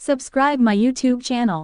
Subscribe my YouTube channel.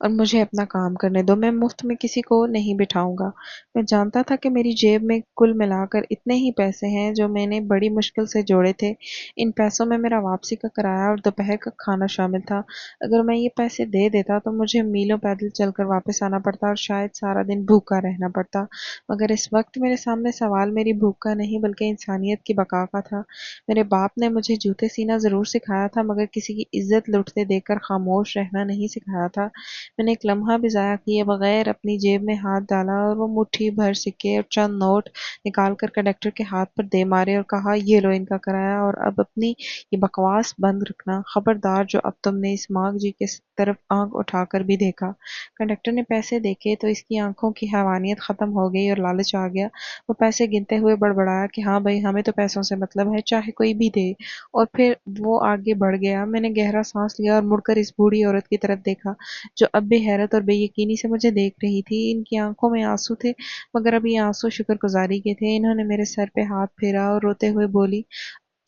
اور مجھے اپنا کام کرنے دو، میں مفت میں کسی کو نہیں بٹھاؤں گا۔ میں جانتا تھا کہ میری جیب میں کل ملا کر اتنے ہی پیسے ہیں جو میں نے بڑی مشکل سے جوڑے تھے۔ ان پیسوں میں میرا واپسی کا کرایہ اور دوپہر کا کھانا شامل تھا۔ اگر میں یہ پیسے دے دیتا تو مجھے میلوں پیدل چل کر واپس آنا پڑتا اور شاید سارا دن بھوکا رہنا پڑتا۔ مگر اس وقت میرے سامنے سوال میری بھوک کا نہیں بلکہ انسانیت کی بقا کا تھا۔ میرے باپ نے مجھے جوتے سینا ضرور سکھایا تھا مگر کسی کی عزت لوٹتے دیکھ کر خاموش رہنا نہیں سکھایا تھا۔ میں نے ایک لمحہ بھی ضائع کیے بغیر اپنی جیب میں ہاتھ ڈالا اور وہ مٹھی بھر سکے اور چند نوٹ نکال کر کنڈکٹر کے ہاتھ پر دے مارے اور کہا، یہ لو ان کا کرایہ اور اب اپنی یہ بکواس بند رکھنا۔ خبردار جو اب تم نے اس ماں جی کے طرف آنکھ اٹھا کر بھی دیکھا۔ کنڈکٹر نے پیسے دیکھے تو اس کی آنکھوں کی حیوانیت ختم ہو گئی اور لالچ آ گیا۔ وہ پیسے گنتے ہوئے بڑبڑایا کہ ہاں بھائی، ہمیں تو پیسوں سے مطلب ہے، چاہے کوئی بھی دے۔ اور پھر وہ آگے بڑھ گیا۔ میں نے گہرا سانس لیا اور مڑ کر اس بوڑھی عورت کی طرف دیکھا جو اب بھی حیرت اور بے یقینی سے مجھے دیکھ رہی تھی۔ ان کی آنکھوں میں آنسو تھے مگر اب یہ آنسو شکر گزاری کے تھے۔ انہوں نے میرے سر پہ ہاتھ پھیرا اور روتے ہوئے بولی،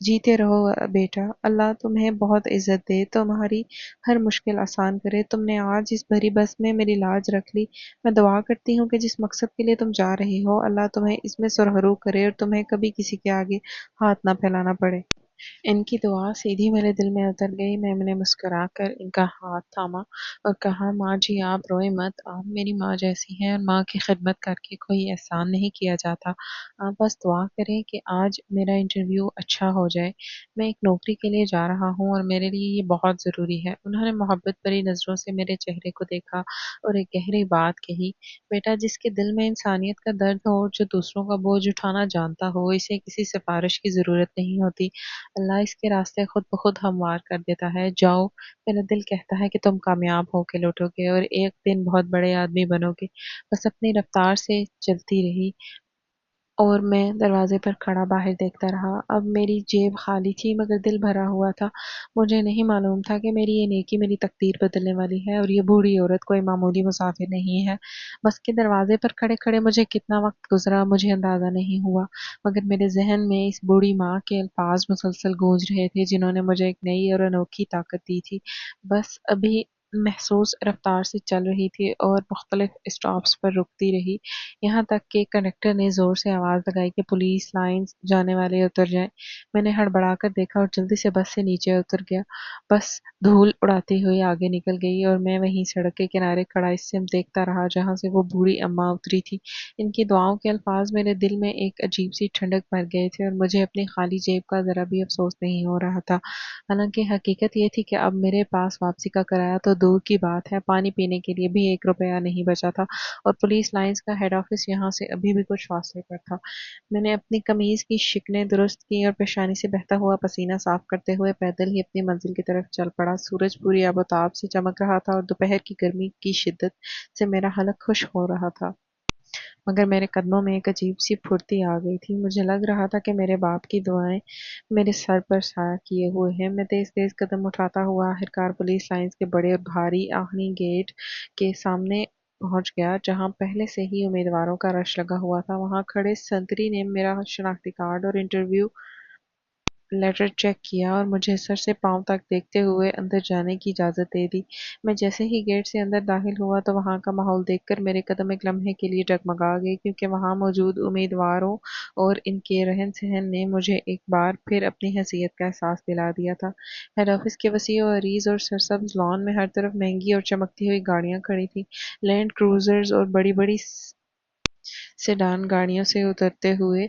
جیتے رہو بیٹا، اللہ تمہیں بہت عزت دے، تمہاری ہر مشکل آسان کرے۔ تم نے آج اس بھری بس میں میری لاج رکھ لی۔ میں دعا کرتی ہوں کہ جس مقصد کے لیے تم جا رہی ہو اللہ تمہیں اس میں سرخرو کرے اور تمہیں کبھی کسی کے آگے ہاتھ نہ پھیلانا پڑے۔ ان کی دعا سیدھی میرے دل میں اتر گئی۔ میں نے مسکرا کر ان کا ہاتھ تھاما اور کہا، ماں جی آپ روئے مت، آپ میری ماں جیسی ہیں اور ماں کی خدمت کر کے کوئی احسان نہیں کیا جاتا۔ آپ بس دعا کریں کہ آج میرا انٹرویو اچھا ہو جائے۔ میں ایک نوکری کے لیے جا رہا ہوں اور میرے لیے یہ بہت ضروری ہے۔ انہوں نے محبت بھری نظروں سے میرے چہرے کو دیکھا اور ایک گہری بات کہی، بیٹا جس کے دل میں انسانیت کا درد ہو اور جو دوسروں کا بوجھ اٹھانا جانتا ہو، اسے کسی سفارش کی ضرورت نہیں ہوتی۔ اللہ اس کے راستے خود بخود ہموار کر دیتا ہے۔ جاؤ، میرا دل کہتا ہے کہ تم کامیاب ہو کے لوٹو گے اور ایک دن بہت بڑے آدمی بنو گے۔ بس اپنی رفتار سے چلتی رہی اور میں دروازے پر کھڑا باہر دیکھتا رہا۔ اب میری جیب خالی تھی مگر دل بھرا ہوا تھا۔ مجھے نہیں معلوم تھا کہ میری یہ نیکی میری تقدیر بدلنے والی ہے اور یہ بوڑھی عورت کوئی معمولی مسافر نہیں ہے۔ بس کے دروازے پر کھڑے کھڑے مجھے کتنا وقت گزرا مجھے اندازہ نہیں ہوا مگر میرے ذہن میں اس بوڑھی ماں کے الفاظ مسلسل گونج رہے تھے جنہوں نے مجھے ایک نئی اور انوکھی طاقت دی تھی۔ بس ابھی محسوس رفتار سے چل رہی تھی اور مختلف اسٹاپس پر رکتی رہی، یہاں تک کہ کنڈکٹر نے زور سے آواز لگائی کہ پولیس لائنز جانے والے اتر جائیں۔ میں نے ہڑبڑا کر دیکھا اور جلدی سے بس سے نیچے اتر گیا۔ بس دھول اڑاتی ہوئی آگے نکل گئی اور میں وہیں سڑک کے کنارے کھڑا اس سے دیکھتا رہا جہاں سے وہ بوڑھی اماں اتری تھی۔ ان کی دعاؤں کے الفاظ میرے دل میں ایک عجیب سی ٹھنڈک بھر گئے تھے اور مجھے اپنی خالی جیب کا ذرا بھی افسوس نہیں ہو رہا تھا۔ حالانکہ حقیقت یہ تھی کہ اب میرے پاس واپسی کا کرایہ تو دور کی بات ہے، پانی پینے کے لیے بھی 1 روپیہ نہیں بچا تھا اور پولیس لائنز کا ہیڈ آفس یہاں سے ابھی بھی کچھ فاصلے پر تھا۔ میں نے اپنی قمیض کی شکنیں درست کی اور پیشانی سے بہتا ہوا پسینہ صاف کرتے ہوئے پیدل ہی اپنی منزل کی طرف چل پڑا۔ سورج پوری آب و تاب سے چمک رہا تھا اور دوپہر کی گرمی کی شدت سے میرا حلق خشک ہو رہا تھا مگر میرے قدموں میں ایک عجیب سی پھرتی آ گئی تھی۔ مجھے لگ رہا تھا کہ میرے باپ کی دعائیں میرے سر پر سایہ کیے ہوئے ہیں۔ میں تیز تیز قدم اٹھاتا ہوا آخرکار پولیس لائنز کے بڑے اور بھاری آہنی گیٹ کے سامنے پہنچ گیا جہاں پہلے سے ہی امیدواروں کا رش لگا ہوا تھا۔ وہاں کھڑے سنتری نے میرا شناختی کارڈ اور انٹرویو لیٹر چیک کیا اور مجھے سر سے پاؤں تک دیکھتے ہوئے اندر جانے کی اجازت دے دی۔ میں جیسے ہی گیٹ سے اندر داخل ہوا تو وہاں کا ماحول دیکھ کر میرے قدم ایک لمحے کے لیے ڈگمگا گئے کیونکہ وہاں موجود امیدواروں اور ان کے رہن سہن نے مجھے ایک بار پھر اپنی حیثیت کا احساس دلا دیا تھا۔ ہیڈ آفس کے وسیع و عریض اور سرسبز لان میں ہر طرف مہنگی اور چمکتی ہوئی گاڑیاں کھڑی تھیں۔ لینڈ کروزرز اور بڑی بڑی سیڈان گاڑیوں سے اترتے ہوئے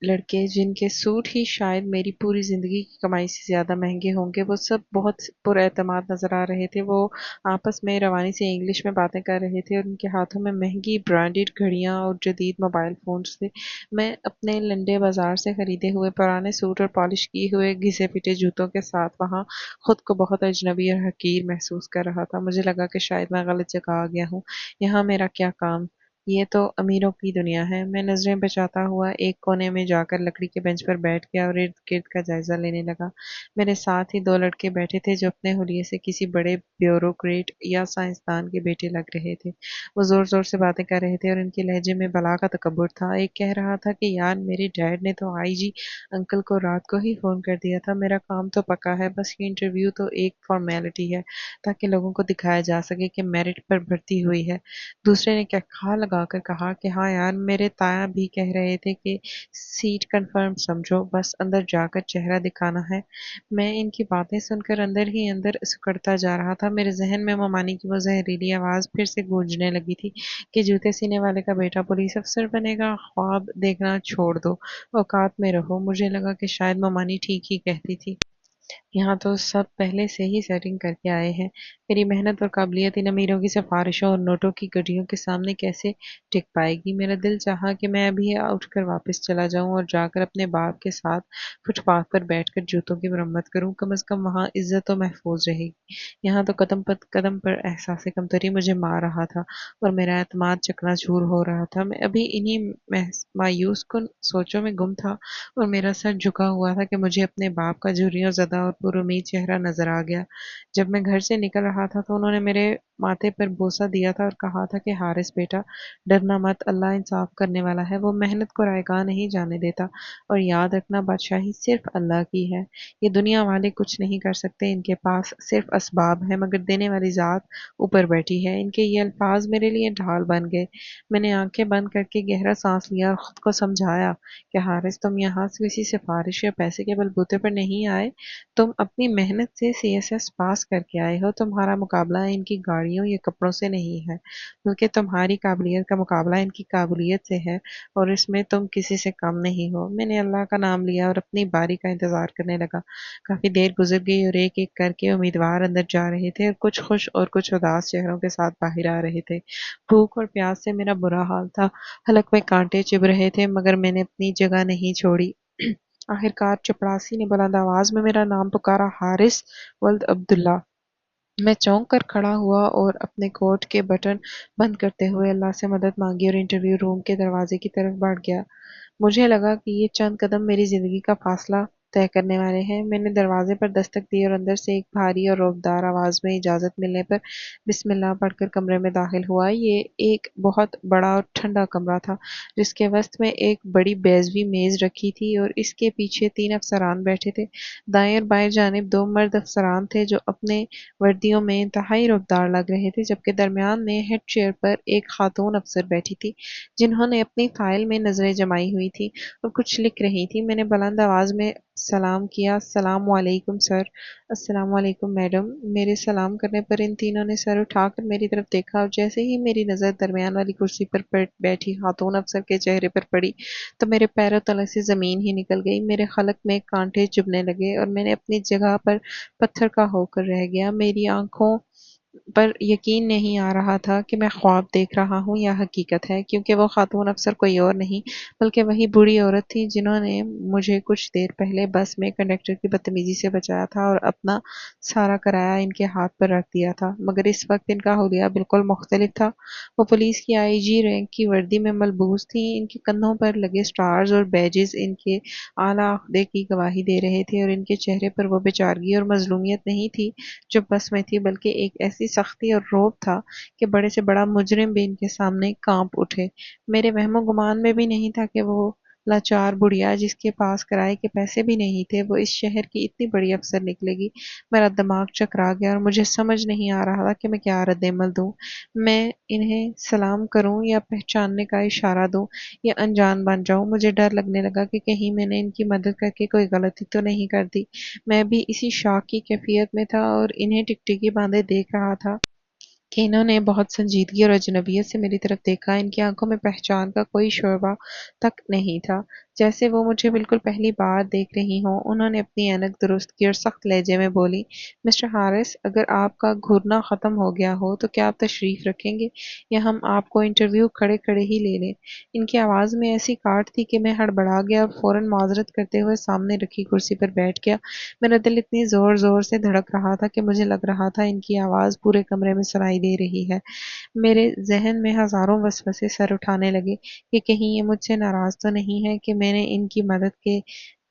لڑکے جن کے سوٹ ہی شاید میری پوری زندگی کی کمائی سے زیادہ مہنگے ہوں گے، وہ سب بہت پر اعتماد نظر آ رہے تھے۔ وہ آپس میں روانی سے انگلش میں باتیں کر رہے تھے اور ان کے ہاتھوں میں مہنگی برانڈڈ گھڑیاں اور جدید موبائل فونز تھے۔ میں اپنے لنڈے بازار سے خریدے ہوئے پرانے سوٹ اور پالش کیے ہوئے گھسے پٹے جوتوں کے ساتھ وہاں خود کو بہت اجنبی اور حقیر محسوس کر رہا تھا۔ مجھے لگا کہ شاید میں غلط جگہ آ گیا ہوں، یہاں میرا کیا کام؟ یہ تو امیروں کی دنیا ہے۔ میں نظریں بچاتا ہوا ایک کونے میں جا کر لکڑی کے بینچ پر بیٹھ گیا اور ارد گرد کا جائزہ لینے لگا۔ میرے ساتھ ہی دو لڑکے بیٹھے تھے جو اپنے حلیے سے کسی بڑے بیوروکریٹ یا سائنسدان کے بیٹے لگ رہے تھے۔ وہ زور زور سے باتیں کر رہے تھے اور ان کے لہجے میں بلا کا تکبر تھا۔ ایک کہہ رہا تھا کہ یار میرے ڈیڈ نے تو آئی جی انکل کو رات کو ہی فون کر دیا تھا، میرا کام تو پکا ہے، بس یہ انٹرویو تو ایک فارمیلٹی ہے تاکہ لوگوں کو دکھایا جا سکے کہ میرٹ پر بھرتی ہوئی ہے۔ دوسرے نے کیا کھا لگا کر کہا کہ ہاں یار میرے تایا بھی کہہ رہے تھے کہ سیٹ کنفرم سمجھو، بس اندر جا کر چہرہ دکھانا ہے۔ میں ان کی باتیں سن کر اندر ہی اندر سکڑتا جا رہا تھا۔ میرے ذہن میں ممانی کی وہ زہریلی آواز پھر سے گونجنے لگی تھی کہ جوتے سینے والے کا بیٹا پولیس افسر بنے گا، خواب دیکھنا چھوڑ دو، اوقات میں رہو۔ مجھے لگا کہ شاید ممانی ٹھیک ہی کہتی تھی۔ یہاں تو سب پہلے سے ہی سیٹنگ کر کے آئے ہیں۔ میری محنت اور قابلیت ان امیروں کی سفارشوں اور نوٹوں کی گڈیوں کے سامنے کیسے ٹک پائے گی؟ میرا دل چاہا کہ میں ابھی اٹھ کر واپس چلا جاؤں اور جا کر اپنے باپ کے ساتھ فٹ پاتھ پر بیٹھ کر جوتوں کی مرمت کروں، کم از کم وہاں عزت تو محفوظ رہے گی۔ یہاں تو قدم پر احساس کمتری مجھے مار رہا تھا اور میرا اعتماد چکنا چور ہو رہا تھا۔ میں ابھی انہی مایوس کن سوچوں میں گم تھا اور میرا سر جھکا ہوا تھا کہ مجھے اپنے باپ کا جھریوں زدہ اور پر امید چہرہ نظر آ گیا۔ جب میں گھر سے نکل رہا تھا تو انہوں نے میرے ماتھے پر بوسہ دیا تھا اور کہا تھا کہ حارث بیٹا ڈرنا مت، اللہ انصاف کرنے والا ہے، وہ محنت کو رائیگاں نہیں جانے دیتا، اور یاد رکھنا بادشاہی صرف اللہ کی ہے، یہ دنیا والے کچھ نہیں کر سکتے، ان کے پاس صرف اسباب ہیں مگر دینے والی ذات اوپر بیٹھی ہے۔ ان کے یہ الفاظ میرے لیے ڈھال بن گئے۔ میں نے آنکھیں بند کر کے گہرا سانس لیا اور خود کو سمجھایا کہ حارث تم یہاں سے کسی سفارش یا پیسے کے بلبوتے پر نہیں آئے، تم اپنی محنت سے سی ایس ایس پاس کر کے آئے ہو، تمہارا مقابلہ ان کی گاڑیوں یا کپڑوں سے نہیں ہے بلکہ تمہاری قابلیت کا مقابلہ ان کی قابلیت سے ہے، اور اس میں تم کسی سے کم نہیں ہو۔ میں نے اللہ کا نام لیا اور اپنی باری کا انتظار کرنے لگا۔ کافی دیر گزر گئی اور ایک ایک کر کے امیدوار اندر جا رہے تھے اور کچھ خوش اور کچھ اداس چہروں کے ساتھ باہر آ رہے تھے۔ بھوک اور پیاس سے میرا برا حال تھا، حلق میں کانٹے چبھ رہے تھے مگر میں نے اپنی جگہ نہیں چھوڑی۔ آخرکار چپڑاسی نے بلند آواز میں میرا نام پکارا، حارث ولد عبداللہ۔ میں چونک کر کھڑا ہوا اور اپنے کوٹ کے بٹن بند کرتے ہوئے اللہ سے مدد مانگی اور انٹرویو روم کے دروازے کی طرف بڑھ گیا۔ مجھے لگا کہ یہ چند قدم میری زندگی کا فاصلہ طے کرنے والے ہیں۔ میں نے دروازے پر دستک دی اور اندر سے ایک بھاری اور روبدار آواز میں اجازت ملنے پر بسم اللہ پڑھ کر کمرے میں داخل ہوا۔ یہ ایک بہت بڑا اور ٹھنڈا کمرہ تھا جس کے وسط میں ایک بڑی بیضوی میز رکھی تھی اور اس کے پیچھے 3 افسران بیٹھے تھے۔ دائیں اور بائیں جانب 2 مرد افسران تھے جو اپنے وردیوں میں انتہائی روبدار لگ رہے تھے، جبکہ درمیان میں ہیڈ چیئر پر ایک خاتون افسر بیٹھی تھی جنہوں نے اپنی فائل میں نظریں جمائی ہوئی تھی اور کچھ لکھ رہی تھی۔ میں نے بلند آواز میں سلام کیا، السلام علیکم سر۔ السلام علیکم میڈم۔ میرے سلام کرنے پر ان تینوں نے سر اٹھا کر میری طرف دیکھا اور جیسے ہی میری نظر درمیان والی کرسی پر بیٹھی خاتون افسر کے چہرے پر پڑی تو میرے پیروں تلے سے زمین ہی نکل گئی، میرے حلق میں کانٹے چبھنے لگے اور میں نے اپنی جگہ پر پتھر کا ہو کر رہ گیا۔ میری آنکھوں پر یقین نہیں آ رہا تھا کہ میں خواب دیکھ رہا ہوں یا حقیقت ہے، کیونکہ وہ خاتون افسر کوئی اور نہیں بلکہ وہی بوڑھی عورت تھی جنہوں نے مجھے کچھ دیر پہلے بس میں کنڈکٹر کی بدتمیزی سے بچایا تھا اور اپنا سارا کرایہ ان کے ہاتھ پر رکھ دیا تھا، مگر اس وقت ان کا حلیہ بالکل مختلف تھا۔ وہ پولیس کی آئی جی رینک کی وردی میں ملبوس تھیں، ان کے کندھوں پر لگے سٹارز اور بیجز ان کے اعلیٰ عہدے کی گواہی دے رہے تھے، اور ان کے چہرے پر وہ بے چارگی اور مظلومیت نہیں تھی جو بس میں تھی، بلکہ ایک ایسی سختی اور رعب تھا کہ بڑے سے بڑا مجرم بھی ان کے سامنے کانپ اٹھے۔ میرے وہم و گمان میں بھی نہیں تھا کہ وہ لاچار بڑھیا جس کے پاس کرائے کے پیسے بھی نہیں تھے وہ اس شہر کی اتنی بڑی افسر نکلے گی۔ میرا دماغ چکرا گیا اور مجھے سمجھ نہیں آ رہا تھا کہ میں کیا رد عمل دوں۔ میں انہیں سلام کروں یا پہچاننے کا اشارہ دوں یا انجان بن جاؤں؟ مجھے ڈر لگنے لگا کہ کہیں میں نے ان کی مدد کر کے کوئی غلطی تو نہیں کر دی۔ میں بھی اسی شاک کی کیفیت میں تھا اور انہیں ٹکٹکی باندھے دیکھ رہا تھا کہ انہوں نے بہت سنجیدگی اور اجنبیت سے میری طرف دیکھا۔ ان کی آنکھوں میں پہچان کا کوئی شعبہ تک نہیں تھا، جیسے وہ مجھے بالکل پہلی بار دیکھ رہی ہوں۔ انہوں نے اپنی اینک درست کی اور سخت لہجے میں بولی، مسٹر ہارس، اگر آپ کا گھورنا ختم ہو گیا ہو تو کیا آپ تشریف رکھیں گے یا ہم آپ کو انٹرویو کھڑے کھڑے ہی لے لیں؟ ان کی آواز میں ایسی کاٹ تھی کہ میں ہڑبڑا گیا اور فوراً معذرت کرتے ہوئے سامنے رکھی کرسی پر بیٹھ گیا۔ میرا دل اتنی زور زور سے دھڑک رہا تھا کہ مجھے لگ رہا تھا ان کی آواز پورے کمرے میں سنائی دے رہی ہے۔ میرے ذہن میں ہزاروں وسوسے سر اٹھانے لگے کہ کہیں یہ مجھ سے ناراض تو نہیں ہے کہ میں نے ان کی مدد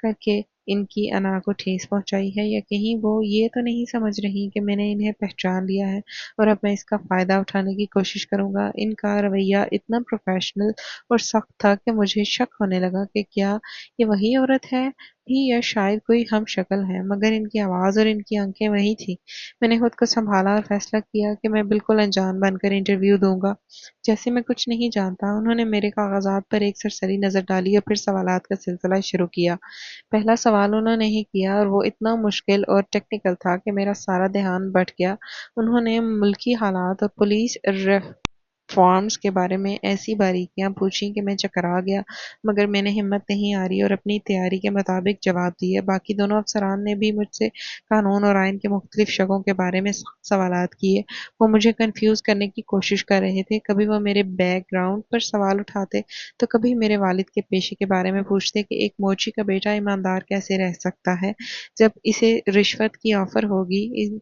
کر کے ان کی انا کو ٹھیس پہنچائی ہے، یا کہیں وہ یہ تو نہیں سمجھ رہی کہ میں نے انہیں پہچان لیا ہے اور اب میں اس کا فائدہ اٹھانے کی کوشش کروں گا۔ ان کا رویہ اتنا پروفیشنل اور سخت تھا کہ مجھے شک ہونے لگا کہ کیا یہ وہی عورت ہے بھی یا شاید کوئی ہم شکل ہے، مگر ان کی آواز اور ان کی آنکھیں وہی تھی۔ میں نے خود کو سنبھالا اور فیصلہ کیا کہ میں بالکل انجان بن کر انٹرویو دوں گا، جیسے میں کچھ نہیں جانتا۔ انہوں نے میرے کاغذات پر ایک سرسری نظر ڈالی اور پھر سوالات کا سلسلہ شروع کیا۔ پہلا سوال انہوں نے ہی کیا اور وہ اتنا مشکل اور ٹیکنیکل تھا کہ میرا سارا دھیان بٹ گیا۔ انہوں نے ملکی حالات اور پولیس فارمز کے بارے میں ایسی باریکیاں پوچھیں کہ میں چکرا گیا، مگر میں نے ہمت نہیں ہاری اور اپنی تیاری کے مطابق جواب دیے۔ باقی دونوں افسران نے بھی مجھ سے قانون اور آئین کے مختلف شقوں کے بارے میں سوالات کیے۔ وہ مجھے کنفیوز کرنے کی کوشش کر رہے تھے۔ کبھی وہ میرے بیک گراؤنڈ پر سوال اٹھاتے تو کبھی میرے والد کے پیشے کے بارے میں پوچھتے کہ ایک موچی کا بیٹا ایماندار کیسے رہ سکتا ہے جب اسے رشوت کی آفر ہوگی۔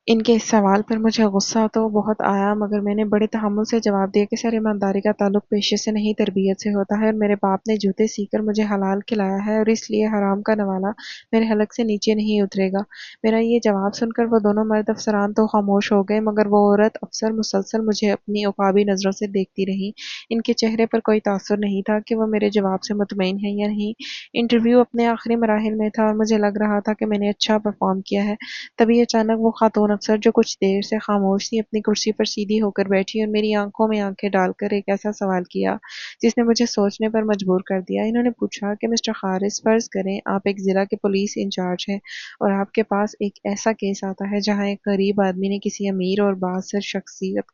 ان کے اس سوال پر مجھے غصہ تو بہت آیا، مگر میں نے بڑے تحمل سے جواب دیا کہ سر، ایمانداری کا تعلق پیشے سے نہیں تربیت سے ہوتا ہے، اور میرے باپ نے جوتے سی کر مجھے حلال کھلایا ہے اور اس لیے حرام کا نوالا میرے حلق سے نیچے نہیں اترے گا۔ میرا یہ جواب سن کر وہ دونوں مرد افسران تو خاموش ہو گئے، مگر وہ عورت افسر مسلسل مجھے اپنی عقابی نظروں سے دیکھتی رہی۔ ان کے چہرے پر کوئی تاثر نہیں تھا کہ وہ میرے جواب سے مطمئن ہے یا نہیں۔ انٹرویو اپنے آخری مراحل میں تھا اور مجھے لگ رہا تھا کہ میں نے اچھا پرفارم کیا ہے۔ تبھی اچانک وہ خاتون افسر جو کچھ دیر سے خاموش تھی اپنی کرسی پر سیدھی ہو کر بیٹھی اور میری آنکھوں میں آنکھیں ڈال کر ایک ایسا سوال کیا جس نے مجھے سوچنے پر مجبور کر دیا۔ انہوں نے پوچھا کہ مسٹر خارس، فرض کریں آپ ایک ضلع کے پولیس انچارج ہیں اور آپ کے پاس ایک ایسا کیس آتا ہے جہاں ایک غریب آدمی نے کسی امیر اور بااثر شخصیت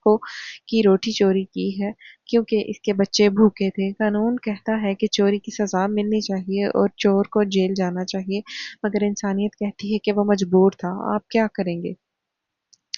کی روٹی چوری کی ہے کیونکہ اس کے بچے بھوکے تھے۔ قانون کہتا ہے کہ چوری کی سزا ملنی چاہیے اور چور کو جیل جانا چاہیے، مگر انسانیت کہتی ہے کہ وہ مجبور تھا۔ آپ کیا کریں گے؟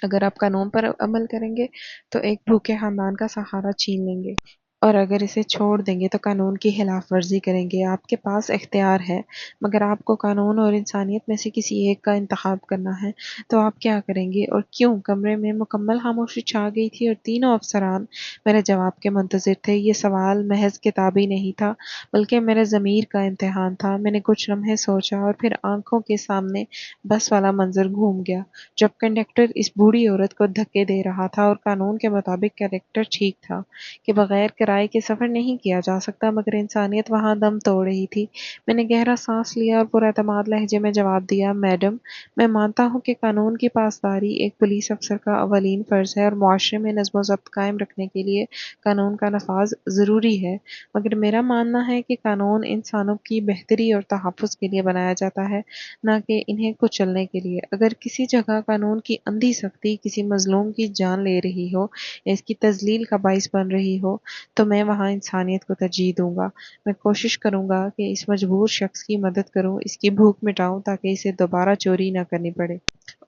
اگر آپ قانون پر عمل کریں گے تو ایک بھوکے خاندان کا سہارا چھین لیں گے، اور اگر اسے چھوڑ دیں گے تو قانون کی خلاف ورزی کریں گے۔ آپ کے پاس اختیار ہے، مگر آپ کو قانون اور انسانیت میں سے کسی ایک کا انتخاب کرنا ہے، تو آپ کیا کریں گے اور کیوں؟ کمرے میں مکمل خاموشی چھا گئی تھی اور تینوں افسران میرے جواب کے منتظر تھے۔ یہ سوال محض کتابی نہیں تھا، بلکہ میرے ضمیر کا امتحان تھا۔ میں نے کچھ لمحے سوچا اور پھر آنکھوں کے سامنے بس والا منظر گھوم گیا جب کنڈکٹر اس بوڑھی عورت کو دھکے دے رہا تھا، اور قانون کے مطابق کنڈکٹر ٹھیک تھا کہ بغیر کرائے کے سفر نہیں کیا جا سکتا، مگر انسانیت وہاں دم توڑ رہی تھی۔ میں نے گہرا سانس لیا اور پر اعتماد لہجے میں جواب دیا، میڈم، میں مانتا ہوں کہ قانون کی پاسداری ایک پولیس افسر کا اولین فرض ہے اور معاشرے میں نظم و ضبط قائم رکھنے کے لیے قانون کا نفاذ ضروری ہے، مگر میرا ماننا ہے کہ قانون انسانوں کی بہتری اور تحفظ کے لیے بنایا جاتا ہے، نہ کہ انہیں کچلنے کے لیے۔ اگر کسی جگہ قانون کی اندھی سختی کسی مظلوم کی جان لے رہی ہو یا اس کی تذلیل کا باعث بن رہی ہو تو میں وہاں انسانیت کو ترجیح دوں گا۔ میں کوشش کروں گا کہ اس مجبور شخص کی مدد کروں، اس کی بھوک مٹاؤں تاکہ اسے دوبارہ چوری نہ کرنی پڑے۔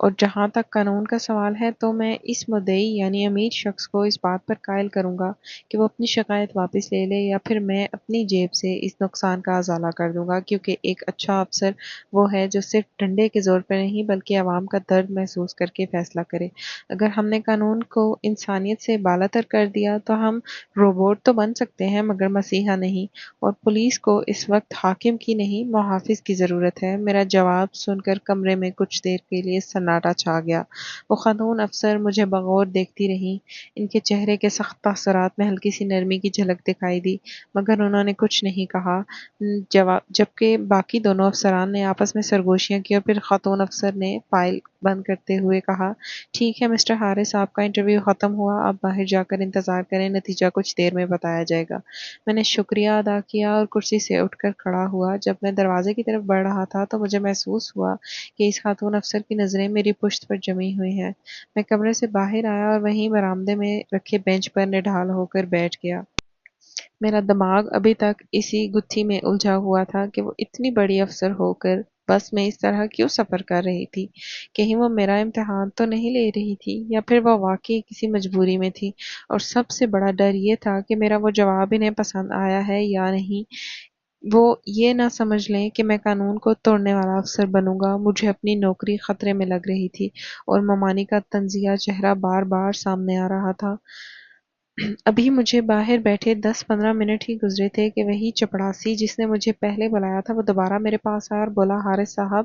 اور جہاں تک قانون کا سوال ہے تو میں اس مدعی یعنی امیر شخص کو اس بات پر قائل کروں گا کہ وہ اپنی شکایت واپس لے لے، یا پھر میں اپنی جیب سے اس نقصان کا ازالہ کر دوں گا، کیونکہ ایک اچھا افسر وہ ہے جو صرف ڈنڈے کے زور پر نہیں بلکہ عوام کا درد محسوس کر کے فیصلہ کرے۔ اگر ہم نے قانون کو انسانیت سے بالاتر کر دیا تو ہم روبوٹ تو بن سکتے ہیں مگر مسیحا نہیں، اور پولیس کو اس وقت حاکم کی نہیں محافظ کی ضرورت ہے۔ میرا جواب سن کر کمرے میں کچھ دیر کے لیے سناٹا چھا گیا۔ وہ خاتون افسر مجھے بغور دیکھتی رہیں۔ ان کے چہرے کے سخت تاثرات میں ہلکی سی نرمی کی جھلک دکھائی دی، مگر انہوں نے کچھ نہیں کہا، جبکہ باقی دونوں افسران نے آپس میں سرگوشیاں کی، اور پھر خاتون افسر نے فائل بند کرتے ہوئے کہا، ٹھیک ہے مسٹر ہارس، آپ کا انٹرویو ختم ہوا، آپ باہر جا کر انتظار کریں، نتیجہ کچھ دیر میں بتایا جائے گا۔ میں نے شکریہ ادا کیا اور کرسی سے اٹھ کر کھڑا ہوا۔ جب میں دروازے کی طرف بڑھ رہا تھا تو مجھے محسوس ہوا کہ اس خاتون افسر کی نظریں میری پشت پر جمی ہوئی ہیں۔ میں کمرے سے باہر آیا اور وہیں برآمدے میں رکھے بینچ پر نڈھال ہو کر بیٹھ گیا۔ میرا دماغ ابھی تک اسی گتھی میں الجھا ہوا تھا کہ وہ اتنی بڑی افسر ہو کر بس میں اس طرح کیوں سفر کر رہی تھی۔ کہیں وہ میرا امتحان تو نہیں لے رہی تھی، یا پھر وہ واقعی کسی مجبوری میں تھی، اور سب سے بڑا ڈر یہ تھا کہ میرا وہ جواب انہیں پسند آیا ہے یا نہیں۔ وہ یہ نہ سمجھ لیں کہ میں قانون کو توڑنے والا افسر بنوں گا۔ مجھے اپنی نوکری خطرے میں لگ رہی تھی، اور ممانی کا طنزیہ چہرہ بار بار سامنے آ رہا تھا۔ ابھی مجھے باہر بیٹھے 10-15 منٹ ہی گزرے تھے کہ وہی چپڑاسی جس نے مجھے پہلے بلایا تھا وہ دوبارہ میرے پاس آیا اور بولا، حارث صاحب،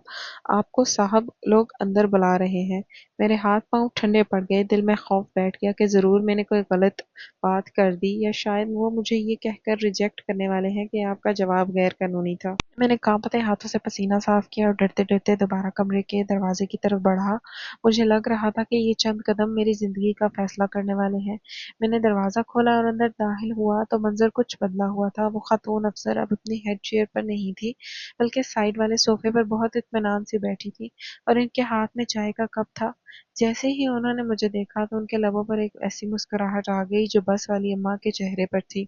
آپ کو صاحب لوگ اندر بلا رہے ہیں۔ میرے ہاتھ پاؤں ٹھنڈے پڑ گئے، دل میں خوف بیٹھ گیا کہ ضرور میں نے کوئی غلط بات کر دی، یا شاید وہ مجھے یہ کہہ کر ریجیکٹ کرنے والے ہیں کہ آپ کا جواب غیر قانونی تھا۔ میں نے کانپتے ہاتھوں سے پسینہ صاف کیا اور ڈرتے ڈرتے دوبارہ کمرے کے دروازے کی طرف بڑھا۔ مجھے لگ رہا تھا کہ یہ چند قدم میری زندگی کا فیصلہ کرنے والے ہیں۔ میں نے دروازہ کھولا اور اندر داخل ہوا تو منظر کچھ بدلا ہوا تھا۔ وہ خاتون افسر اب اپنی ہیڈ چیئر پر نہیں تھی، بلکہ سائیڈ والے صوفے پر بہت اطمینان سے بیٹھی تھی، اور ان کے ہاتھ میں چائے کا کپ تھا۔ جیسے ہی انہوں نے مجھے دیکھا تو ان کے لبوں پر ایک ایسی مسکراہٹ آ گئی جو بس والی اماں کے چہرے پر تھی۔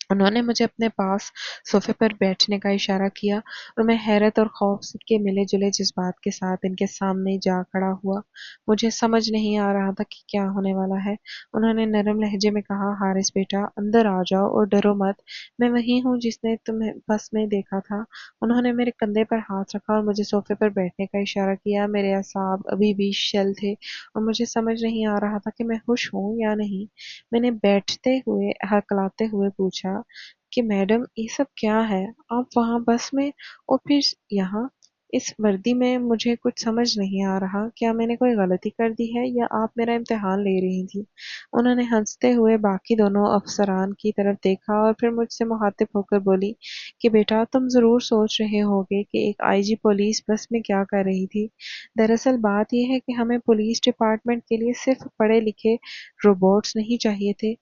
انہوں نے مجھے اپنے پاس صوفے پر بیٹھنے کا اشارہ کیا، اور میں حیرت اور خوف کے ملے جلے جذبات کے ساتھ ان کے سامنے جا کھڑا ہوا۔ مجھے سمجھ نہیں آ رہا تھا کہ کیا ہونے والا ہے۔ انہوں نے نرم لہجے میں کہا، حارث بیٹا، اندر آ جاؤ اور ڈرو مت، میں وہی ہوں جس نے تمہیں بس میں دیکھا تھا۔ انہوں نے میرے کندھے پر ہاتھ رکھا اور مجھے صوفے پر بیٹھنے کا اشارہ کیا۔ میرے اعصاب ابھی بھی شل تھے، اور مجھے سمجھ نہیں آ رہا تھا کہ میں ہوش ہوں یا نہیں۔ میں نے بیٹھتے ہوئے ہکلاتے ہوئے پوچھا کہ میڈم، یہ سب کیا ہے؟ آپ وہاں بس میں، اور پھر یہاں اس وردی میں؟ مجھے کچھ سمجھ نہیں آ رہا۔ کیا میں نے کوئی غلطی کر دی ہے، یا آپ میرا امتحان لے رہی تھی؟ انہوں نے ہنستے ہوئے باقی دونوں افسران کی طرف دیکھا اور پھر مجھ سے مخاطب ہو کر بولی کہ بیٹا، تم ضرور سوچ رہے ہوگے کہ ایک آئی جی پولیس بس میں کیا کر رہی تھی۔ دراصل بات یہ ہے کہ ہمیں پولیس ڈپارٹمنٹ کے لیے صرف پڑھے لکھے روبوٹس نہیں چاہیے تھے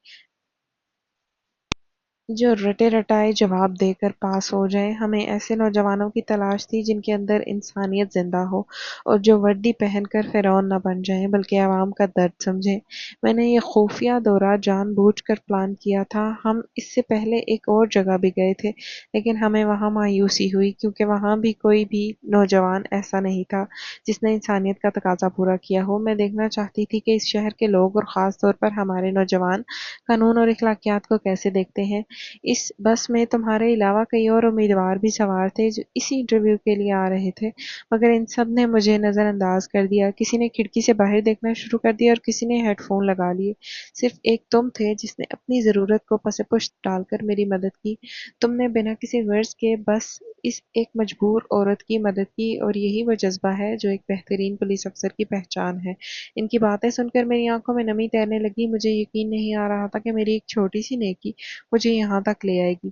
جو رٹے رٹائے جواب دے کر پاس ہو جائیں۔ ہمیں ایسے نوجوانوں کی تلاش تھی جن کے اندر انسانیت زندہ ہو، اور جو وردی پہن کر فرعون نہ بن جائیں بلکہ عوام کا درد سمجھیں۔ میں نے یہ خفیہ دورہ جان بوجھ کر پلان کیا تھا۔ ہم اس سے پہلے ایک اور جگہ بھی گئے تھے، لیکن ہمیں وہاں مایوسی ہوئی، کیونکہ وہاں بھی کوئی بھی نوجوان ایسا نہیں تھا جس نے انسانیت کا تقاضا پورا کیا ہو۔ میں دیکھنا چاہتی تھی کہ اس شہر کے لوگ، اور خاص طور پر ہمارے نوجوان، قانون اور اخلاقیات کو کیسے دیکھتے ہیں۔ اس بس میں تمہارے علاوہ کئی اور امیدوار بھی سوار تھے جو اسی انٹرویو کے لیے آ رہے تھے، مگر ان سب نے مجھے نظر انداز کر دیا۔ کسی نے کھڑکی سے باہر دیکھنا شروع کر دیا، اور کسی نے ہیڈ فون لگا لیے۔ صرف ایک تم تھے جس نے اپنی ضرورت کو پس پشت ڈال کر میری مدد کی۔ تم نے بنا کسی غرض کے بس اس ایک مجبور عورت کی مدد کی، اور یہی وہ جذبہ ہے جو ایک بہترین پولیس افسر کی پہچان ہے۔ ان کی باتیں سن کر میری آنکھوں میں نمی تیرنے لگی۔ مجھے یقین نہیں آ رہا تھا کہ میری ایک چھوٹی سی نیکی مجھے یہاں تک لے آئے گی۔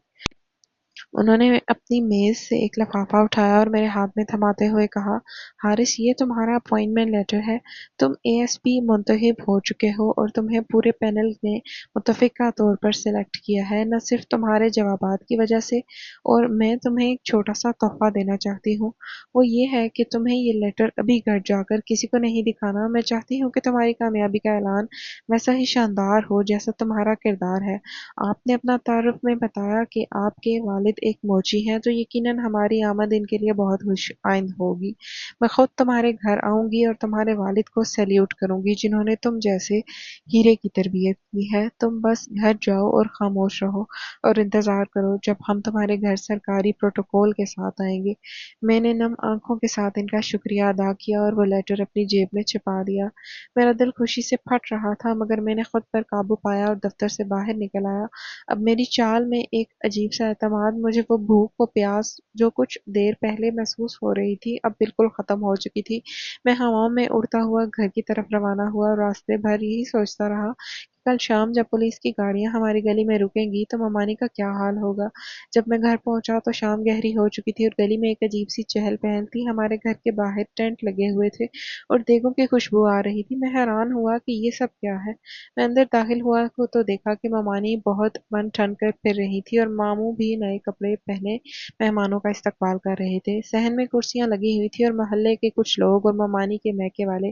انہوں نے اپنی میز سے ایک لفافہ اٹھایا اور میرے ہاتھ میں تھماتے ہوئے کہا، حارث، یہ تمہارا اپوائنٹمنٹ لیٹر ہے۔ تم اے ایس پی منتخب ہو چکے ہو، اور تمہیں پورے پینل نے متفقہ طور پر سلیکٹ کیا ہے، نہ صرف تمہارے جوابات کی وجہ سے۔ اور میں تمہیں ایک چھوٹا سا تحفہ دینا چاہتی ہوں۔ وہ یہ ہے کہ تمہیں یہ لیٹر ابھی گھر جا کر کسی کو نہیں دکھانا۔ میں چاہتی ہوں کہ تمہاری کامیابی کا اعلان ویسا ہی شاندار ہو جیسا تمہارا کردار ہے۔ آپ نے اپنا تعارف میں بتایا کہ آپ کے والد ایک موچی ہیں، تو یقیناً ہماری آمد ان کے لیے بہت خوش آئند ہوگی۔ میں خود تمہارے گھر آؤں گی اور تمہارے والد کو سیلیوٹ کروں گی، جنہوں نے تم جیسے ہیرے کی تربیت کی ہے۔ تم بس گھر جاؤ اور خاموش رہو، اور انتظار کرو جب ہم تمہارے گھر سرکاری پروٹوکول کے ساتھ آئیں گے۔ میں نے نم آنکھوں کے ساتھ ان کا شکریہ ادا کیا اور وہ لیٹر اپنی جیب میں چھپا دیا۔ میرا دل خوشی سے پھٹ رہا تھا، مگر میں نے خود پر قابو پایا اور دفتر سے باہر نکل آیا۔ اب میری چال میں ایک عجیب سا اعتماد۔ مجھے وہ بھوک و پیاس جو کچھ دیر پہلے محسوس ہو رہی تھی اب بالکل ختم ہو چکی تھی۔ میں ہواؤں میں اڑتا ہوا گھر کی طرف روانہ ہوا، اور راستے بھر یہی سوچتا رہا کہ کل شام جب پولیس کی گاڑیاں ہماری گلی میں رکیں گی تو ممانی کا کیا حال ہوگا۔ جب میں گھر پہنچا تو شام گہری ہو چکی تھی، اور گلی میں ایک عجیب سی چہل پہل تھی۔ ہمارے گھر کے باہر ٹینٹ لگے ہوئے تھے اور دیگوں کی خوشبو آ رہی تھی۔ میں حیران ہوا کہ یہ سب کیا ہے۔ میں اندر داخل ہوا تو دیکھا کہ ممانی بہت من ٹھن کر پھر رہی تھی، اور ماموں بھی نئے کپڑے پہنے مہمانوں کا استقبال کر رہے تھے۔ صحن میں کرسیاں لگی ہوئی تھی، اور محلے کے کچھ لوگ اور ممانی کے میکے والے